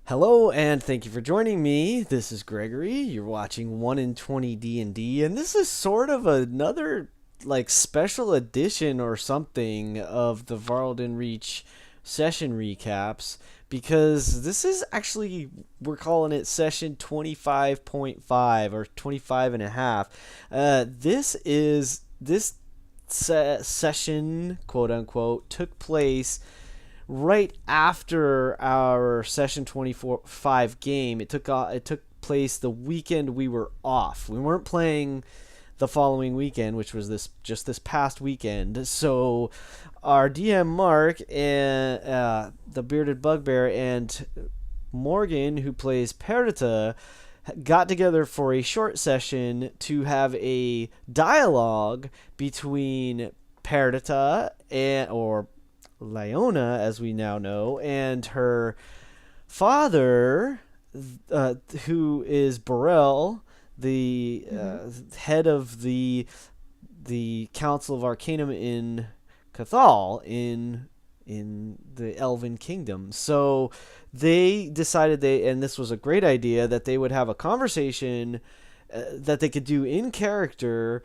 Hello and thank you for joining me. This is Gregory. You're watching 1 in 20 D&D and this is sort of another like special edition or something of the VÄRLDEN Reach session recaps because this is actually we're calling it session 25.5 or 25 and a half. This session, quote unquote, took place right after our session 24/5 game. It took place the weekend we were off. We weren't playing the following weekend, which was this past weekend. So our DM Mark and the bearded bugbear and Morgan, who plays Perdita, got together for a short session to have a dialogue between Perdita and or Leona, as we now know, and her father, who is Burrell, the Hmm. head of the Council of Arcanum in Cathal in the Elven Kingdom. So they decided and this was a great idea, that they would have a conversation that they could do in character,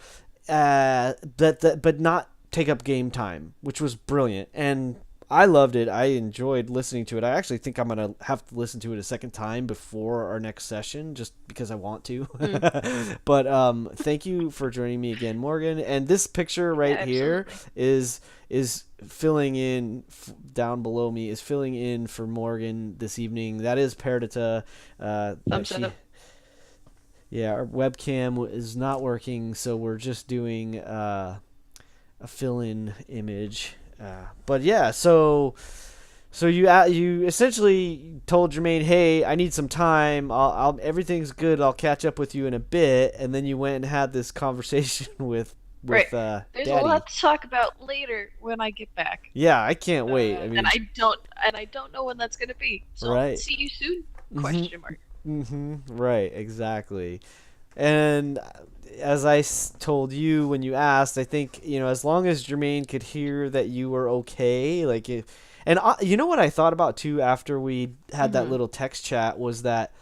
but not take up game time, which was brilliant. And I loved it. I enjoyed listening to it. I actually think I'm gonna have to listen to it a second time before our next session, just because I want to. Mm. But thank you for joining me again, Morgan. And this picture Yeah, right here absolutely. is filling in down below me is filling in for Morgan this evening. That is Perdita. Thumbs She up. Yeah, our webcam is not working, so we're just doing a fill-in image. But yeah, so you essentially told Jermaine, "Hey, I need some time. Everything's good. I'll catch up with you in a bit." And then you went and had this conversation with Right. There's a Daddy. lot to talk about later when I get back. Yeah, I can't wait. I And mean, I don't know when that's gonna be. So I'll right? see you soon? Mhm. Question mark. Mhm. Right. Exactly. And as told you when you asked, I think, as long as Jermaine could hear that you were okay, like it, and you know what I thought about too after we had that Hmm. little text chat was that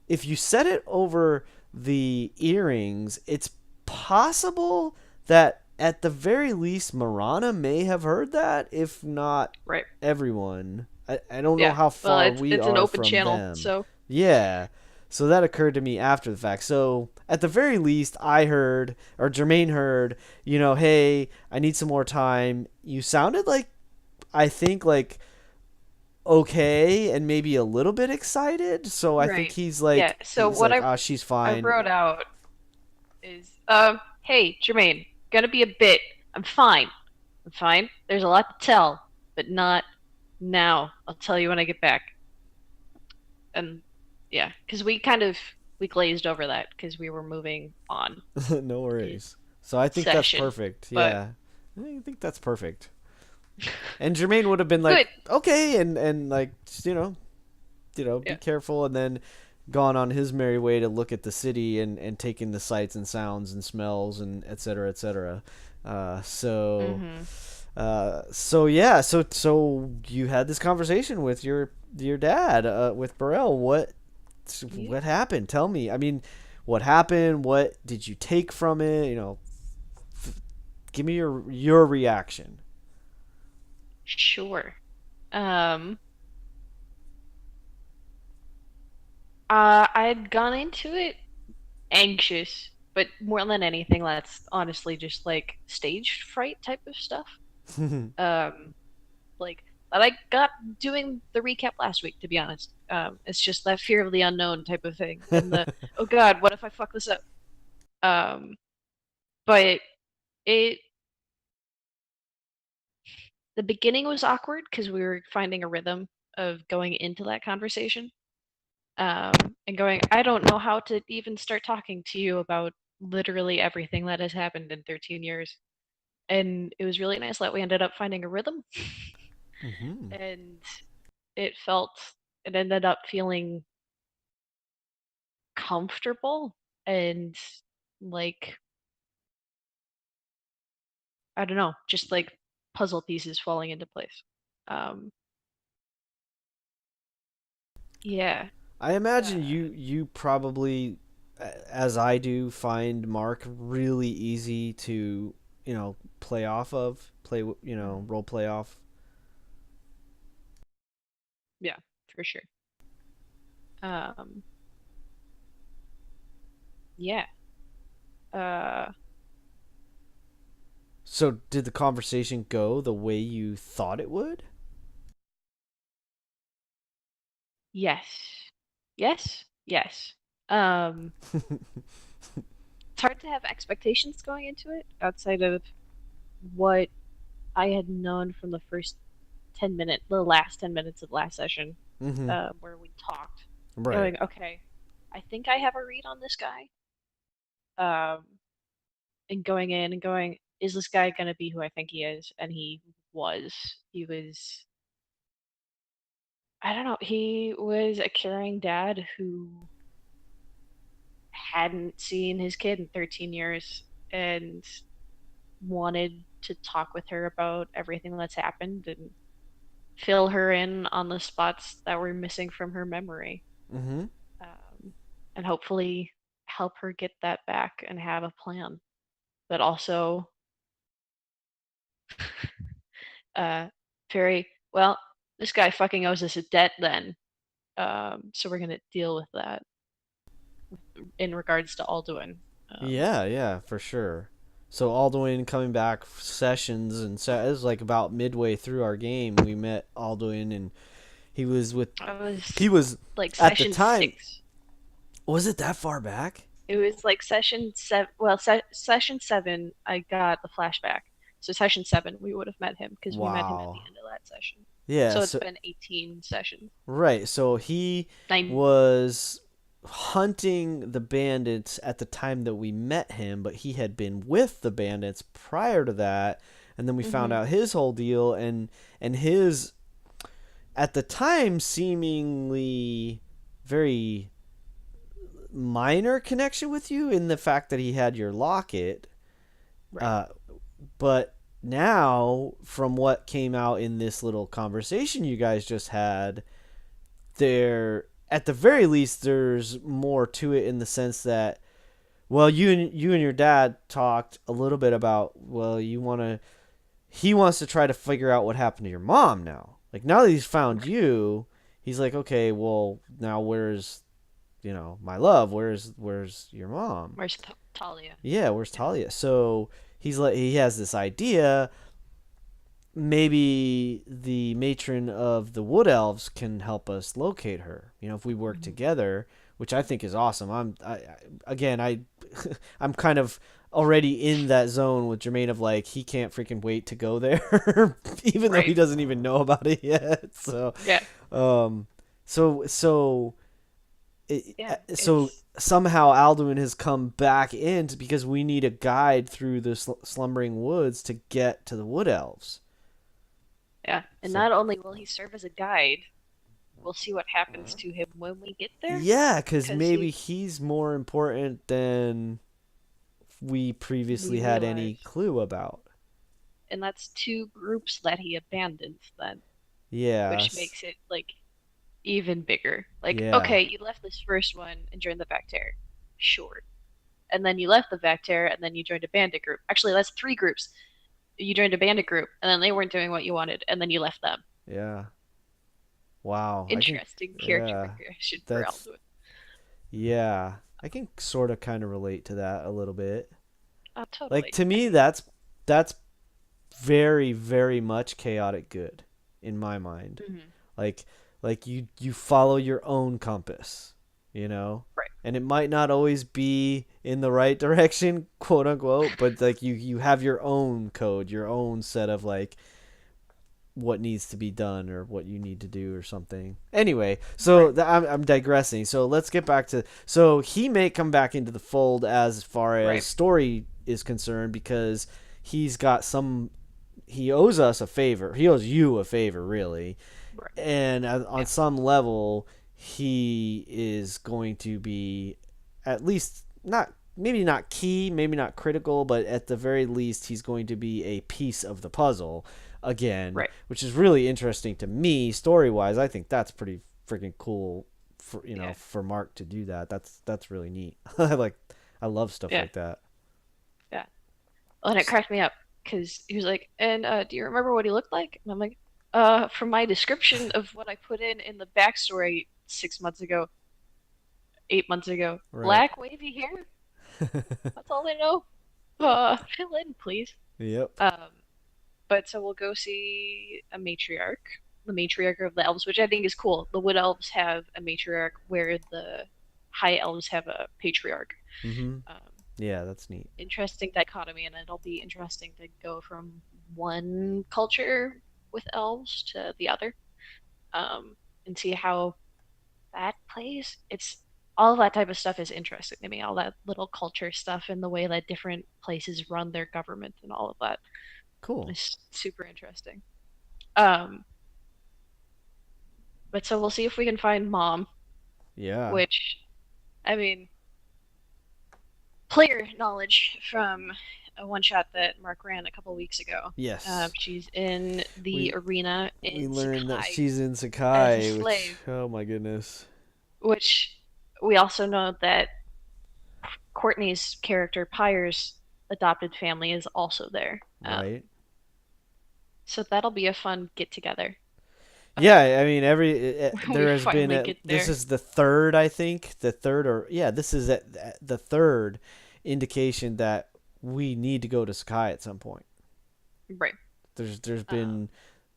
if you set it over the earrings, it's possible that at the very least Marana may have heard that, if not Right. everyone. I don't know Yeah. how Well, far it's we it's an are open from channel, them. so Yeah. So that occurred to me after the fact. So at the very least, I heard, or Jermaine heard, hey, I need some more time. You sounded like, I think, like, okay, and maybe a little bit excited. So I think right. he's Yeah. like, So what I ah, she's I fine. wrote out is hey, Jermaine, gonna be a bit. I'm fine. I'm fine. There's a lot to tell, but not now. I'll tell you when I get back. And yeah, because we glazed over that because we were moving on No in worries. So I think that's session. perfect. But Yeah. I think that's perfect. And Jermaine would have been like, good. okay, and like, be Yeah. careful, and then gone on his merry way to look at the city and take in the sights and sounds and smells and et cetera, et cetera. Uh, so, Hmm. so yeah, so you had this conversation with your dad, with Burrell. Yeah. What happened? Tell me. I mean, what happened? What did you take from it? Give me your reaction. Sure. Um, I had gone into it anxious, but more than anything, that's honestly just like stage fright type of stuff. Um, like that I got doing the recap last week, to be honest. It's just that fear of the unknown type of thing, and the oh God, what if I fuck this up? Um, but it the beginning was awkward because we were finding a rhythm of going into that conversation, um, and going, I don't know how to even start talking to you about literally everything that has happened in 13 years. And it was really nice that we ended up finding a rhythm, Hmm. and it felt, it ended up feeling comfortable and like, I don't know, just like puzzle pieces falling into place. Um, Yeah. I imagine Uh, you probably, as I do, find Mark really easy to, play off of, mhm. role play off. Yeah, for sure. Um, yeah. Uh, So did the conversation go the way you thought it would? yes. Yes. Yes. Um, it's hard to have expectations going into it outside of what I had known from the the last 10 minutes of last session, Mm-hmm. where we talked, Right. going, okay, I think I have a read on this guy. Um, and going in and going, is this guy going to be who I think he is? And he was. He was, I don't know, he was a caring dad who hadn't seen his kid in 13 years and wanted to talk with her about everything that's happened and fill her in on the spots that were missing from her memory, Mm-hmm. um, and hopefully help her get that back and have a plan. But also, uh, very well, this guy fucking owes us a debt then. So we're gonna deal with that in regards to Alduin. Um, Yeah, yeah, for sure. So Alduin coming back sessions, and it was like about midway through our game we met Alduin, and he was with I was he was like at the session time. 6. Was it that far back? It was like session 7. Well, session 7, I got the flashback. So session 7, we would have met him because we met him at the Wow. end of that session. Yeah, So it's so been 18 sessions. right. So he Nine. was hunting the bandits at the time that we met him, but he had been with the bandits prior to that, and then we found Mm-hmm. out his whole deal, and his at the time seemingly very minor connection with you in the fact that he had your locket, Right. uh, but now from what came out in this little conversation you guys just had, there at the very least there's more to it in the sense that, well, you and your dad talked a little bit about, well, he wants to try to figure out what happened to your mom now. Like, now that he's found Right. you, he's like, okay, well, now where's, my love, where's your mom? Where's Talia? Yeah, where's Yeah. Talia? So he has this idea, maybe the matron of the wood elves can help us locate her, if we work Mhm. together, which I think is awesome. Again, I'm kind of already in that zone with Jermaine of, like, he can't freaking wait to go there even though he Right. doesn't even know about it yet. So Yeah. um so Yeah. so It's somehow Alduin has come back in because we need a guide through the slumbering woods to get to the wood elves. yeah. And So not only will he serve as a guide, we'll see what happens to him when we get there. yeah, because Because maybe he he's more important than we we previously had any realize, clue about. and that's two groups that he abandons then, which Yes. makes it like even bigger. Like, Yeah. okay, you left this first one and joined the Vectair. Sure. And then you left the Vectair and then you joined a bandit group. Actually, that's three groups. You joined a bandit group and then they weren't doing what you wanted and then you left them. Yeah. Wow. I can. Interesting character Yeah. progression for That's. Alduin. Yeah. I can sort of kind of relate to that a little bit. Oh, Like, totally. to I me, mean, that's very, very much chaotic good in my mind. mhm, Like you follow your own compass, you know? right, And it might not always be in the right direction, quote unquote, but like you have your own code, your own set of, like, what needs to be done or what you need to do or something. Anyway, so right, I'm digressing. So let's get back to, so he may come back into the fold as far as right, story is concerned because he's got some, he owes us a favor. He owes you a favor, really. right. And on Yeah, some level he is going to be, at least not, maybe not key, maybe not critical, but at the very least he's going to be a piece of the puzzle again, right. which is really interesting to me story wise. I think that's pretty freaking cool for Yeah. for Mark to do that. That's really neat. I love stuff Yeah. like that. Yeah. And it cracked me up because he was like, "And do you remember what he looked like?" And I'm like, from my description of what I put in the backstory 6 months ago, 8 months ago, Right. black wavy hair. That's all I know. Fill in, please. Yep. Um, but so we'll go see a matriarch, the matriarch of the elves, which I think is cool. The wood elves have a matriarch where the high elves have a patriarch. Mm-hmm. Um, Yeah, that's neat. Interesting dichotomy, and it'll be interesting to go from one culture with elves to the other, and see how that plays. It's all that type of stuff is interesting to me. All that little culture stuff and the way that different places run their government and all of that Cool. is super interesting. Um, but so we'll see if we can find mom, Yeah. which, I mean, player knowledge from a one shot that Mark ran a couple weeks ago. Yes. She's in the We arena we in learned that Sakai she's in as a Sakai, which slave, oh my goodness. which we also know that Courtney's character, Pyre's adopted family, is also there. Right. So that'll be a fun get together Yeah, I mean when we there has been finally get this there. is the third, I think, the third or yeah, this is the third indication that we need to go to Sakai at some point. Right. There's Uh, been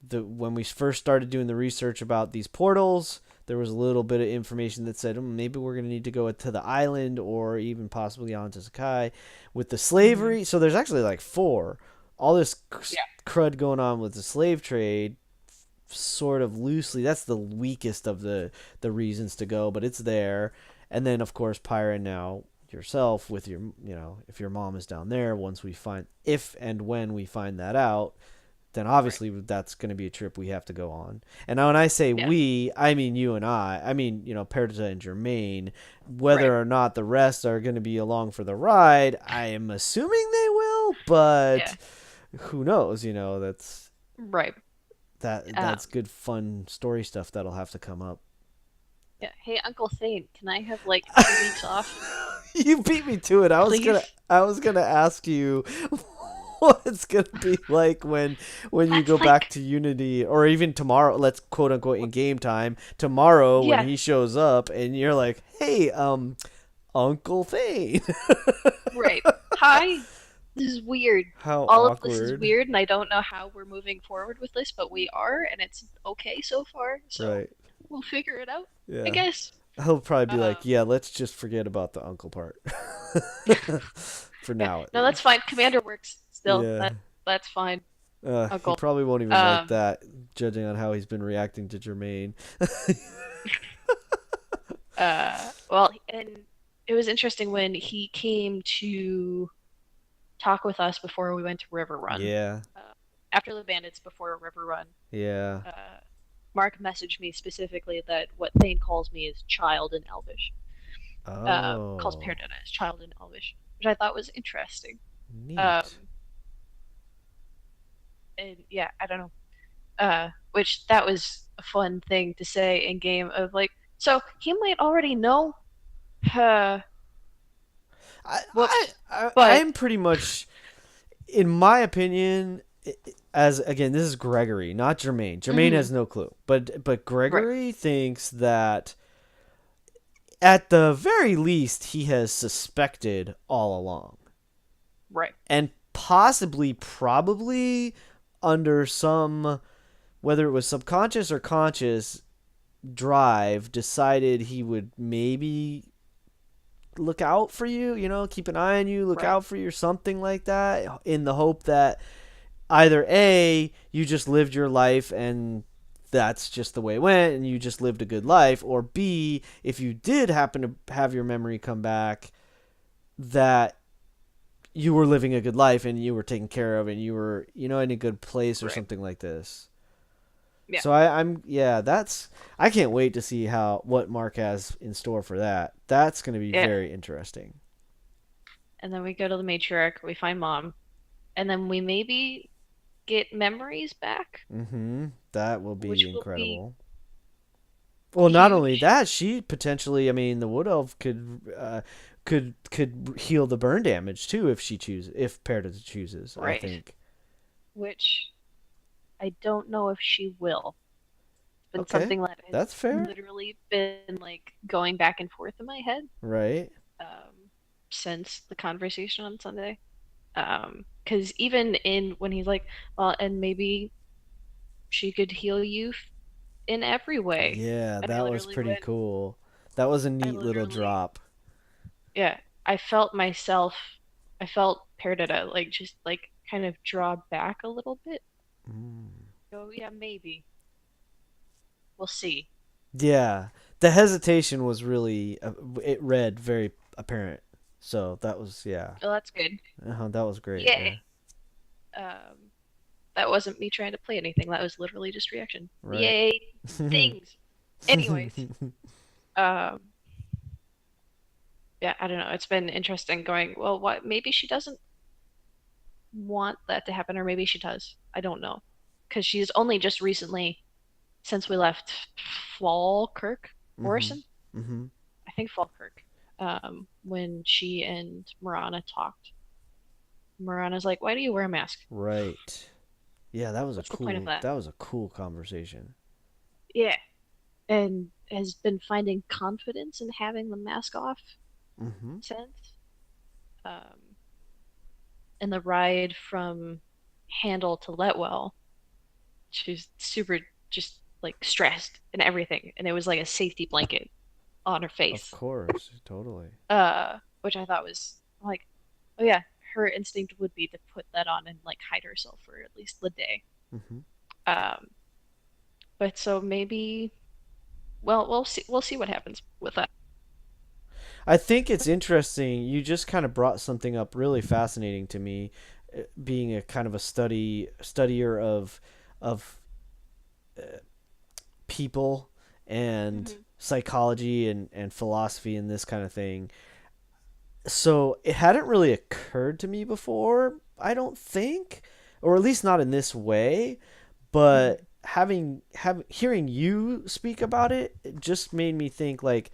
the when we first started doing the research about these portals, there was a little bit of information that said maybe we're going to need to go to the island or even possibly on to Sakai with the mhm. slavery. So there's actually like four. All this Yeah. crud going on with the slave trade, sort of loosely. That's the weakest of the reasons to go, but it's there. And then of course Pyra now yourself with your if your mom is down there once we find if and when we find that out, then Right. obviously that's going to be a trip we have to go on. And now when I say Yeah. we, I mean you and I mean Perta and Jermaine. Right. Whether or not the rest are going to be along for the ride, I am assuming they will, but Yeah. who knows, that's Right. that's good fun story stuff that'll have to come up. Yeah. Hey, Uncle Thane, can I have like 2 weeks off, You beat me to it. please? I was gonna ask you what it's gonna be like when you go That's back like, to Unity or even tomorrow. Let's quote unquote in game time tomorrow when yeah, he shows up and you're like, hey, Uncle Thane. right. Hi. This is weird. How All of this is awkward. weird, and I don't know how we're moving forward with this, but we are, and it's okay so far. So Right. we'll figure it out, I Yeah. guess. He'll probably be like, Um, yeah, let's just forget about the uncle part. For yeah, now, at no, that's least. fine. Commander works still. Yeah. That's fine, He Uncle. probably won't even like Um, that, judging on how he's been reacting to Jermaine. well, and it was interesting when he came to talk with us before we went to River Run. Yeah, After the bandits before River Run, yeah. uh, Mark messaged me specifically that what Thane calls me is child in Elvish. Calls Oh, Peridot as child in Elvish, which I thought was interesting. Um, neat. and yeah, I don't know. Which that was a fun thing to say in game of like, so he might already know, uh, I, I, whoops, I, but I'm pretty much, in my opinion, as again, this is Gregory, not Jermaine. Jermaine mhm, has no clue, but right, Gregory thinks that at the very least he has suspected all along, right, and possibly, probably under some whether it was subconscious or conscious drive, decided he would maybe look out for you, keep an eye on you, look right, out for you, or something like that, in the hope that either A, you just lived your life and that's just the way it went and you just lived a good life, or B, if you did happen to have your memory come back, that you were living a good life and you were taken care of and you were, in a good place or right, something like this. yeah, So I'm yeah, that's I can't wait to see what Mark has in store for that. That's going to be yeah. very interesting. And then we go to the matriarch, we find mom, and then we maybe get memories back, Mhm. That will which be will be incredible. Well, not only huge. that, she potentially, I mean, the wood elf could heal the burn damage too if she chooses, if Perdita chooses, I Right. think. Which I don't know if she will. It's been Okay. something that has That's fair. literally been like going back and forth in my head Right. um, since the conversation on Sunday. Because even in when he's like, well, and maybe she could heal you in every way. Yeah, And that was pretty cool. That was a I neat little literally, drop. yeah, I felt myself, I felt Perdita like just like kind of draw back a little bit. Mm. Go, yeah, maybe. We'll see. Yeah, the hesitation was really it read very apparent. So that was yeah, Well, that's good. that was great. Yeah, Yay. Um, that wasn't me trying to play anything. That was literally just reaction. right. Yay, things. Anyways, um, yeah, I don't know. It's been interesting going, well, what? Maybe she doesn't want that to happen, or maybe she does. I don't know. Because she's only just recently, since we left Falkirk, Mhm. Orison, Mhm. I think Falkirk, when she and Marana talked. Marana's like, why do you wear a mask? Right. Yeah, What's the point of that? that was a cool conversation. Yeah. And has been finding confidence in having the mask off Mhm. since. Um, and the ride from Handle to Letwell, she's super just like stressed and everything. And it was like a safety blanket on her Of face. course, totally. Which I thought was like, oh yeah, her instinct would be to put that on and like hide herself for at least the day. Mhm. Um, but so maybe, well, we'll see what happens with that. I think it's interesting. You just kind of brought something up really fascinating to me, being a kind of a studier of people and Hmm. psychology and philosophy and this kind of thing. So it hadn't really occurred to me before, I don't think, or at least not in this way. But Hmm. hearing you speak about it, it just made me think like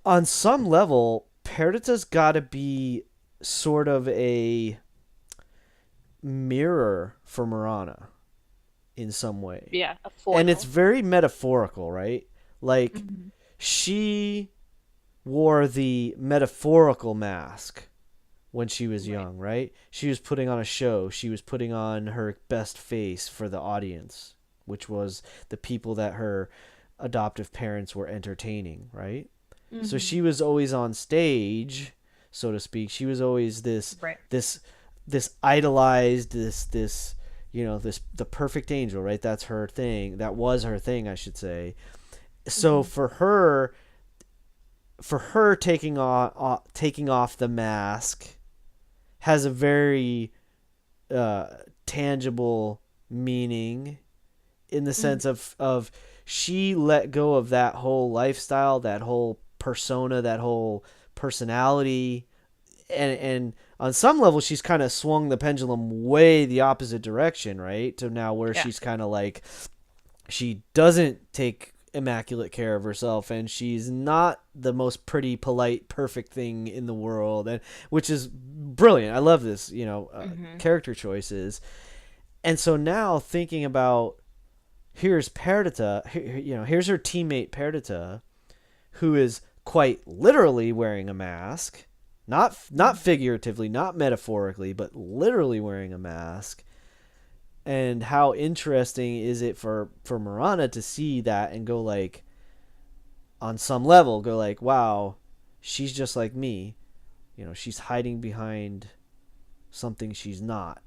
on some level, Perdita's got to be sort of a mirror for Marana in some way. Yeah, a And it's foil. very metaphorical, right? Like Hmm. she wore the metaphorical mask when she was Right. young, right? She was putting on a show. She was putting on her best face for the audience, which was the people that her adoptive parents were entertaining, right? So Hmm. she was always on stage, so to speak. She was always Right. this this idolized this this the perfect angel, right? That's her thing. That was her thing, I should say. So Hmm. for her taking off the mask has a very uh, tangible meaning in the Hmm. sense of she let go of that whole lifestyle, that whole persona, that whole personality, and on some level she's kind of swung the pendulum way the opposite direction, right? To now where Yeah. she's kind of like she doesn't take immaculate care of herself and she's not the most pretty polite perfect thing in the world, and which is brilliant. I love this Hmm. character choices. And so now thinking about here's Perdita, here's her teammate Perdita, who is quite literally wearing a mask, not Hmm. figuratively, not metaphorically, but literally wearing a mask. And how interesting is it for Marana to see that and go like, on some level, go like, wow, she's just like me. She's hiding behind something she's not.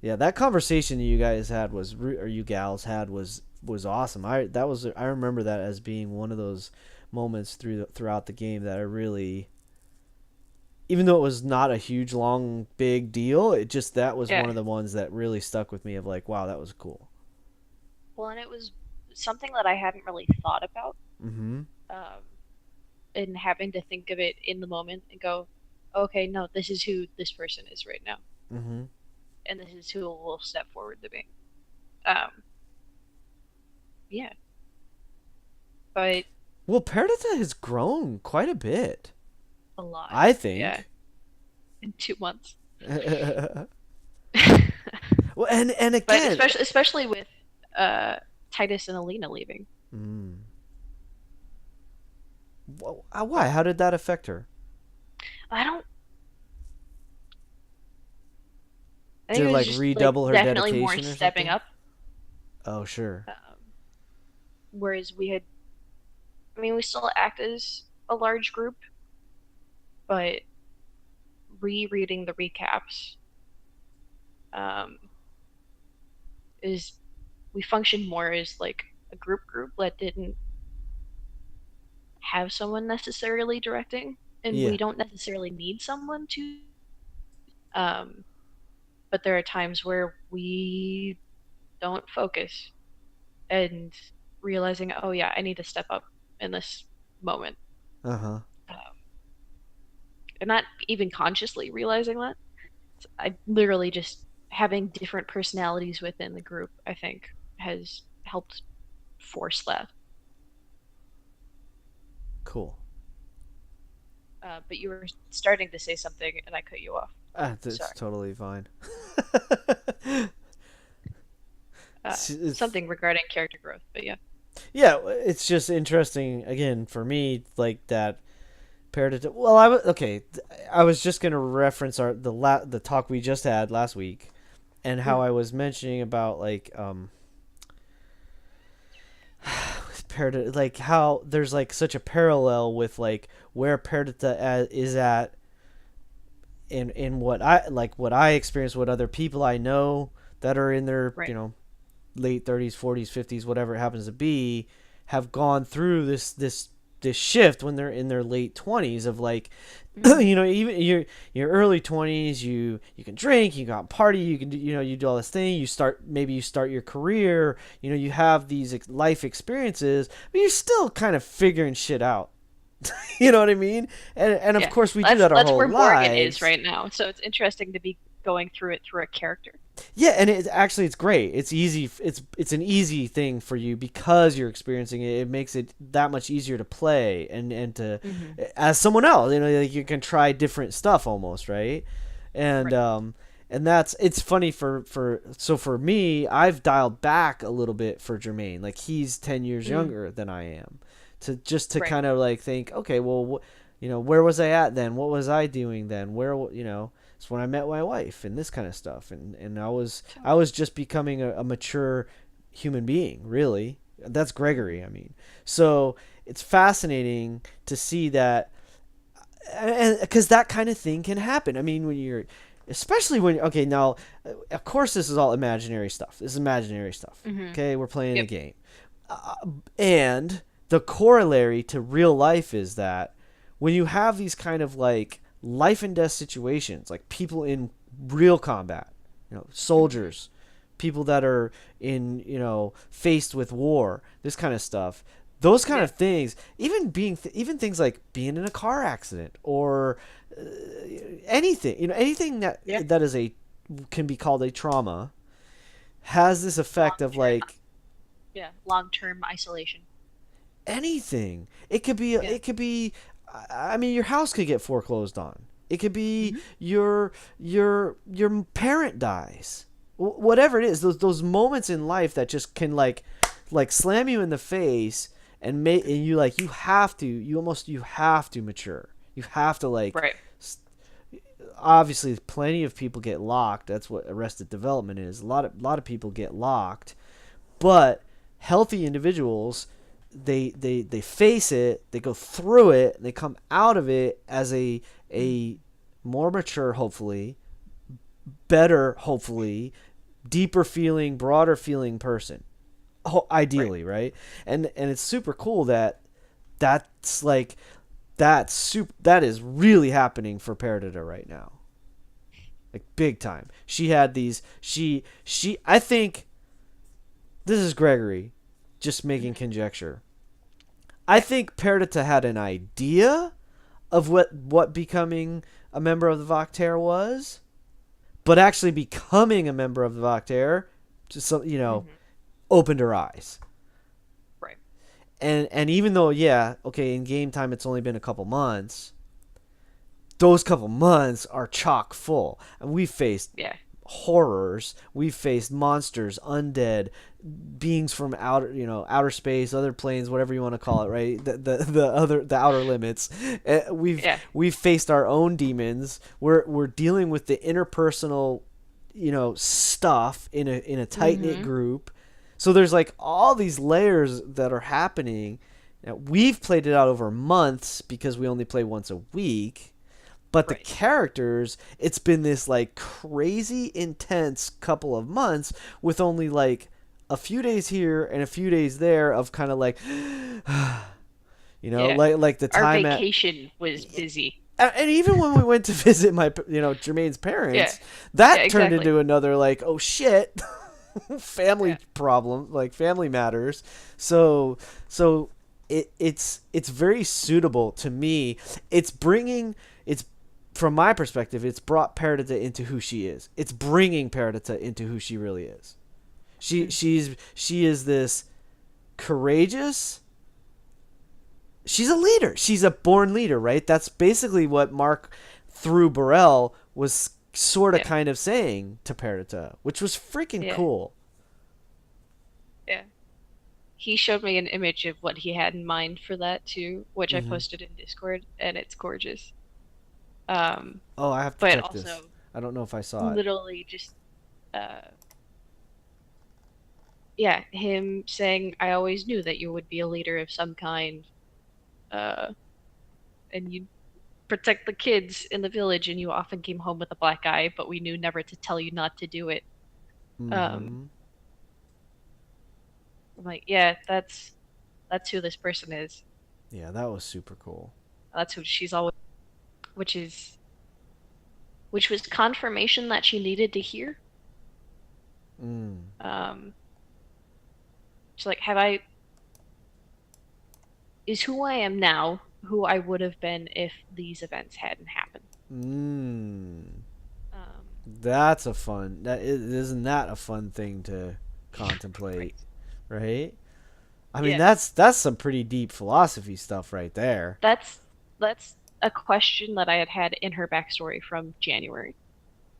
Yeah, that conversation you guys had or you gals had was awesome. I remember that as being one of those moments throughout the game that I really, even though it was not a huge long big deal, it just that was one Yeah. of the ones that really stuck with me of like, wow, that was cool. Well, and it was something that I hadn't really thought about, Mhm. um, and having to think of it in the moment and go, okay, no, this is who this person is right now, Mhm. and this is who will step forward to be. Um, yeah. but Well, Perdita has grown quite a bit, a lot. I Yeah, think. in 2 months. Well, and But again, especially with uh Titus and Alina leaving. mm, why? How did that affect her? I don't. I think Did it it was like just like redouble her definitely more dedication or stepping something? up. Oh, sure. Whereas we had, I mean, we still act as a large group, but rereading the recaps um, is we functioned more as like a group that didn't have someone necessarily directing, and Yeah. we don't necessarily need someone to. Um, but there are times where we don't focus and realizing, oh yeah, I need to step up in this moment. Uh huh. Um, and not even consciously realizing that. I literally just having different personalities within the group, I think, has helped force that. Cool. But you were starting to say something, and I cut you off. That's Sorry. totally fine. It's, Something regarding character growth, but yeah. yeah, it's just interesting again for me, like that Perdita. Well, I was okay. I was just gonna reference the talk we just had last week, and how Mm, I was mentioning about like Perdita, like how there's like such a parallel with like where Perdita is at in what I experience, what other people I know that are in their right. late 30s, 40s, 50s, whatever it happens to be, have gone through this shift when they're in their late 20s of like Mm, even your early 20s, you can drink, you got party, you can do, you do all this thing, you start your career, you have these life experiences, but you're still kind of figuring shit out. You know what I mean? And of yeah. course we do That's that our that's whole where Morgan is lives. right now. So it's interesting to be going through it through a character. Yeah, and it's great. It's easy. It's an easy thing for you because you're experiencing it. It makes it that much easier to play and to Hmm. as someone else. Like you can try different stuff almost, right? And Right. and that's it's funny for me. I've dialed back a little bit for Jermaine. Like he's 10 years Mm, younger than I am. To right. kind of like think, okay, well, where was I at then? What was I doing then? Where. It's when I met my wife and this kind of stuff, and I was just becoming a mature human being, really. That's Gregory, I mean. So it's fascinating to see that, and because that kind of thing can happen. I mean, when you're, especially when okay, now, of course, this is all imaginary stuff. This is imaginary stuff. Hmm. Okay, we're playing a Yep. game, and the corollary to real life is that when you have these kind of like life and death situations, like people in real combat, Hmm. soldiers, people that are in, faced with war, this kind of stuff. Those kind Yeah. of things, even things like being in a car accident or uh, anything, anything that Yeah. that is a can be called a trauma, has this Long effect of term. like Yeah. Long term isolation. anything. It could be I mean your house could get foreclosed on. It could be Hmm. your parent dies. Whatever it is, those moments in life that just can like slam you in the face and you have to mature. You have to like Right. obviously plenty of people get locked. That's what arrested development is. A lot of people get locked, but healthy individuals, they face it, they go through it, they come out of it as Mm, a more mature, hopefully, better, hopefully, deeper feeling, broader feeling person. right. Ideally, right? And it's super cool that's like that is really happening for Perdita right now. Like big time. She had these she I think this is Gregory just making Hmm. conjecture. I Yeah. think Perdita had an idea of what becoming a member of the Voctair was, but actually becoming a member of the Voctair just Hmm. opened her eyes. Right. And even though, yeah, okay, in game time it's only been a couple months, those couple months are chock full, and we faced Yeah. horrors. We faced monsters, undead, beings from outer space, other planes, whatever you want to call it, right? The outer limits. Yeah. We've faced our own demons. We're dealing with the interpersonal, stuff in a tight knit Mm-hmm. group. So there's like all these layers that are happening. Now, we've played it out over months because we only play once a week. But the Right. characters, it's been this like crazy intense couple of months with only like a few days here and a few days there of kind of like, Yeah. like the Our time at. vacation was busy. And even when we went to visit my, Jermaine's Yeah. parents, Yeah, that turned exactly. into another like, oh shit, family Yeah. problem, like family matters. So it's very suitable to me. It's from my perspective, it's brought Perdita into who she is. It's bringing Perdita into who she really is. Mm-hmm. She is this courageous. She's a leader. She's a born leader, right? That's basically what Mark through Burrell was sort of Yeah. kind of saying to Perdita, which was freaking Yeah. cool. Yeah. He showed me an image of what he had in mind for that too, which I Hmm. posted in Discord, and it's gorgeous. Um, Oh, I have to but check this. also I don't know if I saw it. literally just uh yeah, him saying, I always knew that you would be a leader of some kind, uh, and you'd protect the kids in the village, and you often came home with a black eye, but we knew never to tell you not to do it. Um, Hmm. I'm like, yeah, that's who this person is. Yeah, that was super cool. That's who she's always, which is which was confirmation that she needed to hear. Mm. Um, she's like, have I is who I am now who I would have been if these events hadn't happened. Mm. Um, That's a fun. Isn't that a fun thing to contemplate, right. right? I mean, Yeah. that's some pretty deep philosophy stuff right there. That's a question that I had had in her backstory from January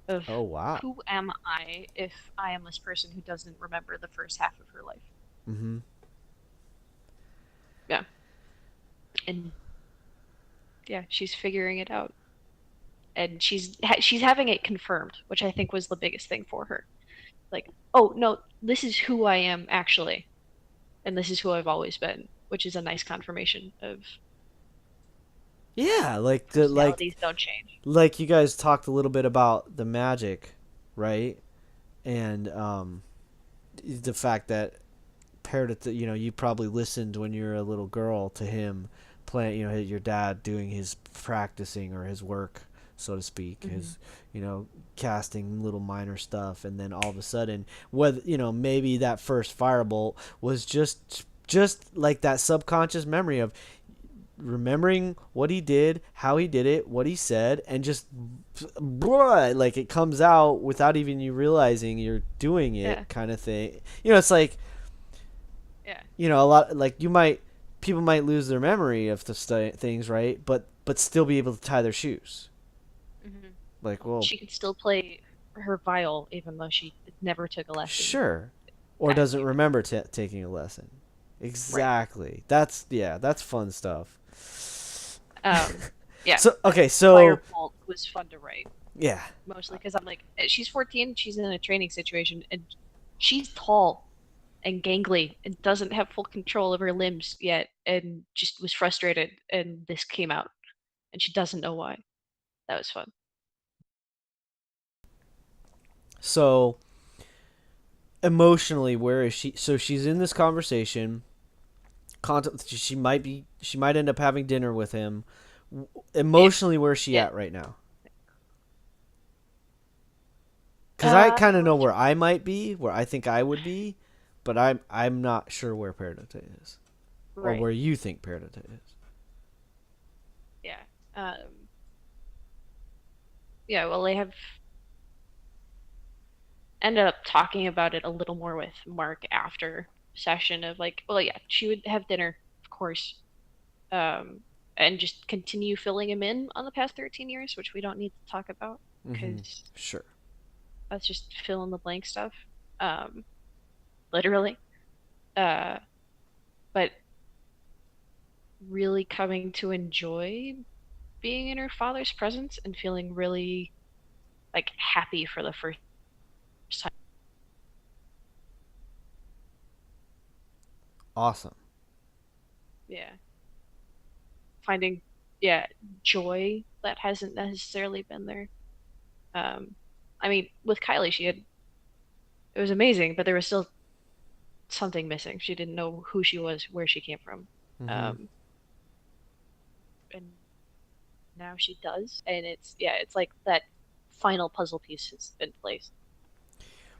of Oh wow. who am I if I am this person who doesn't remember the first half of her life. Mm-hmm. Yeah. And yeah, she's figuring it out. And she's having it confirmed, which I think was the biggest thing for her. Like, oh no, this is who I am actually, and this is who I've always been, which is a nice confirmation of Yeah, like the personalities don't change. like you guys talked a little bit about the magic, right? And the fact that Perdita, you probably listened when you were a little girl to him playing, your dad doing his practicing or his work, so to speak, Hmm. his, casting little minor stuff, and then all of a sudden, whether maybe that first firebolt was just like that subconscious memory of remembering what he did, how he did it, what he said, and just like it comes out without even you realizing you're doing Yeah, it, kind of thing. It's like yeah, a lot like people might lose their memory of the things, right? But still be able to tie their shoes. hmm. Like, well, She can still play her viol even though she never took a lesson sure, or doesn't technically. remember taking a lesson. Right. Exactly. That's fun stuff. Um, yeah, So that okay, so firebolt was fun to write, yeah, mostly because I'm like, she's 14, she's in a training situation, and she's tall and gangly and doesn't have full control of her limbs yet, and just was frustrated, and this came out, and she doesn't know why. That was fun. so emotionally, where is she? So she's in this conversation. She might end up having dinner with him. Yeah. Emotionally, where's she Yeah. at right now? Because I kind of know where I might be, where I think I would be, but I'm not sure where Perdita is, or Right. where you think Perdita is. Yeah. Um, yeah, well, they have ended up talking about it a little more with Mark after session of like, well, yeah, she would have dinner. course, um, and just continue filling him in on the past 13 years, which we don't need to talk about Mm-hmm. because Sure. that's just fill in the blank stuff, um, literally. Uh, but really coming to enjoy being in her father's presence and feeling really like happy for the first time. Awesome. Yeah. Finding, yeah, joy that hasn't necessarily been there. Um, I mean, with Kylie, it was amazing, but there was still something missing. She didn't know who she was, where she came from. Mm-hmm. Um, and now she does, and yeah, it's like that final puzzle piece has been placed.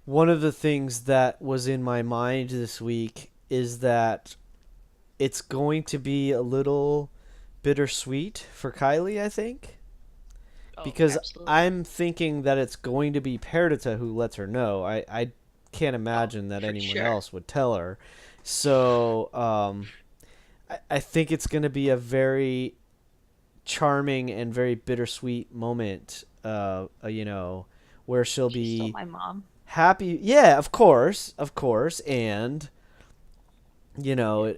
One of the things that was in my mind this week is that it's going to be a little bittersweet for Kylie, I think. Oh, Because absolutely. I'm thinking that it's going to be Perdita who lets her know. I can't Oh, imagine that for anyone sure. else would tell her. So I think it's going to be a very charming and very bittersweet moment, where she'll She's still be my mom. happy. Yeah, of course, and Yeah.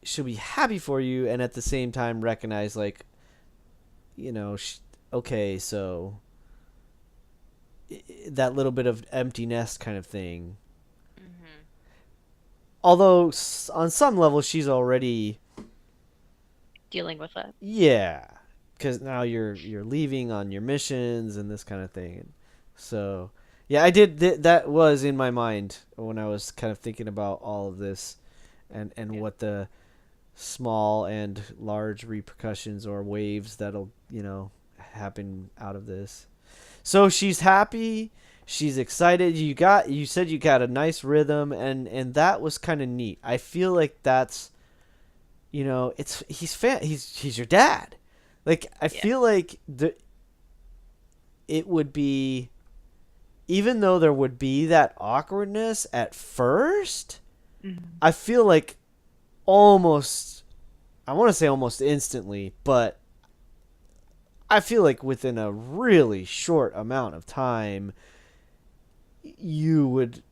she'll be happy for you, and at the same time recognize like, you know, okay, so that little bit of empty nest kind of thing. Hmm. Although on some level she's already, Dealing with that. yeah, because now you're leaving on your missions and this kind of thing. And so yeah, I did that was in my mind when I was kind of thinking about all of this, and Yeah. what the small and large repercussions or waves that'll happen out of this. So she's happy, she's excited. You said you got a nice rhythm, and that was kind of neat. I feel like that's, it's he's your dad. Like I Yeah. feel like it would be, even though there would be that awkwardness at first, Hmm. I feel like almost, I want to say almost instantly, but I feel like within a really short amount of time, you would,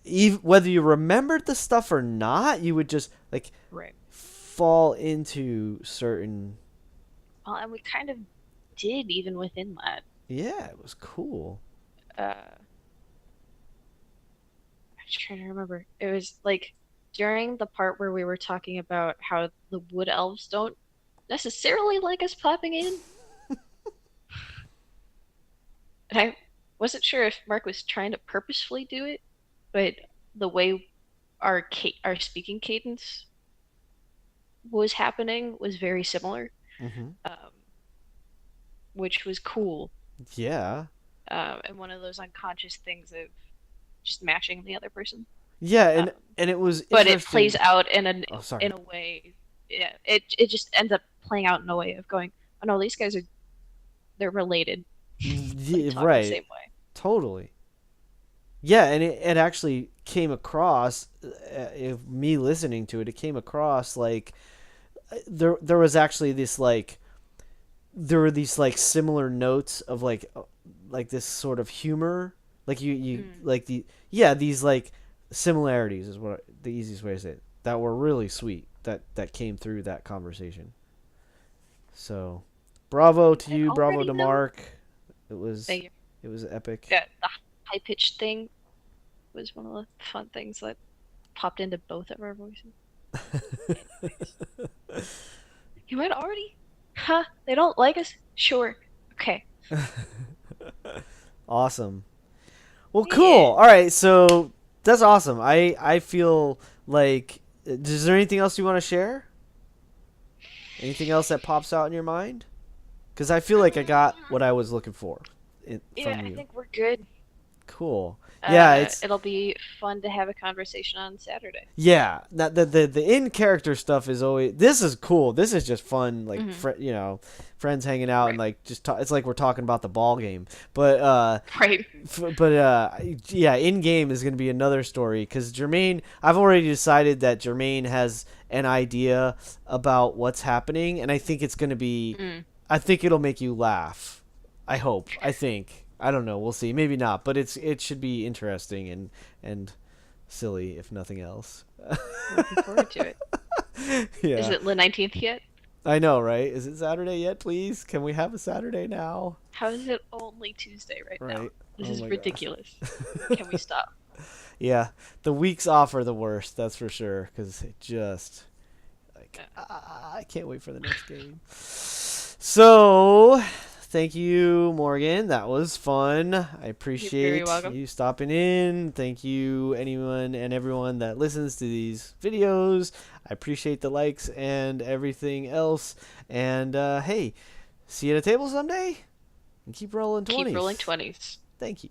even whether you remembered the stuff or not, you would just like Right. fall into certain. Well, and we kind of did even within that. Yeah, it was cool. I'm trying to remember. It was like during the part where we were talking about how the wood elves don't necessarily like us popping in, and I wasn't sure if Mark was trying to purposefully do it, but the way our speaking cadence was happening was very similar, Hmm. um, which was cool. Yeah. And one of those unconscious things of just matching the other person. Yeah, Um, and it was but it plays interesting. out Oh, sorry. in a way. Yeah, it just ends up playing out in a way of going, oh no, these guys are they're related. They Yeah, talk the right. same way. Totally. Yeah, and it actually came across, if me listening to it, it came across like, there was actually this like, there were these like similar notes of like this sort of humor, like you Mm. like the, yeah, these like similarities is what the easiest way to say it, that were really sweet, that came through that conversation. So bravo You to might you, bravo already to know Mark. it was that it was epic. the high pitched thing was one of the fun things that popped into both of our voices. Anyways, you might already, huh? They don't like us. Sure. Okay. Awesome. Well, Yeah. cool. All right, so that's awesome. I feel like, is there anything else you want to share? Anything else that pops out in your mind? Because I feel like I got what I was looking for Yeah, from I you. think we're good. Cool. Yeah, it's It'll be fun to have a conversation on Saturday. yeah. That the in character stuff is always this is cool. This is just fun, like friends hanging out and Right. like just it's like we're talking about the ball game. But Right. yeah, in game is gonna be another story because Jermaine. I've already decided that Jermaine has an idea about what's happening, and I think it's gonna be. Mm. I think it'll make you laugh. I hope. I think. I don't know. We'll see. Maybe not, but it should be interesting and silly if nothing else. Looking forward to it. Is Yeah. it the 19th yet? I know, right? Is it Saturday yet, please? Can we have a Saturday now? How is it only Tuesday right now? Right. This Oh is my gosh. ridiculous. Can we stop? Yeah. The weeks off are the worst, that's for sure, cuz it just like I can't wait for the next game. So, thank you, Morgan. That was fun. I You're very appreciate welcome. you stopping in. Thank you, anyone and everyone that listens to these videos. I appreciate the likes and everything else. And hey, see you at a table someday. And keep rolling Keep rolling 20s. 20s. Thank you.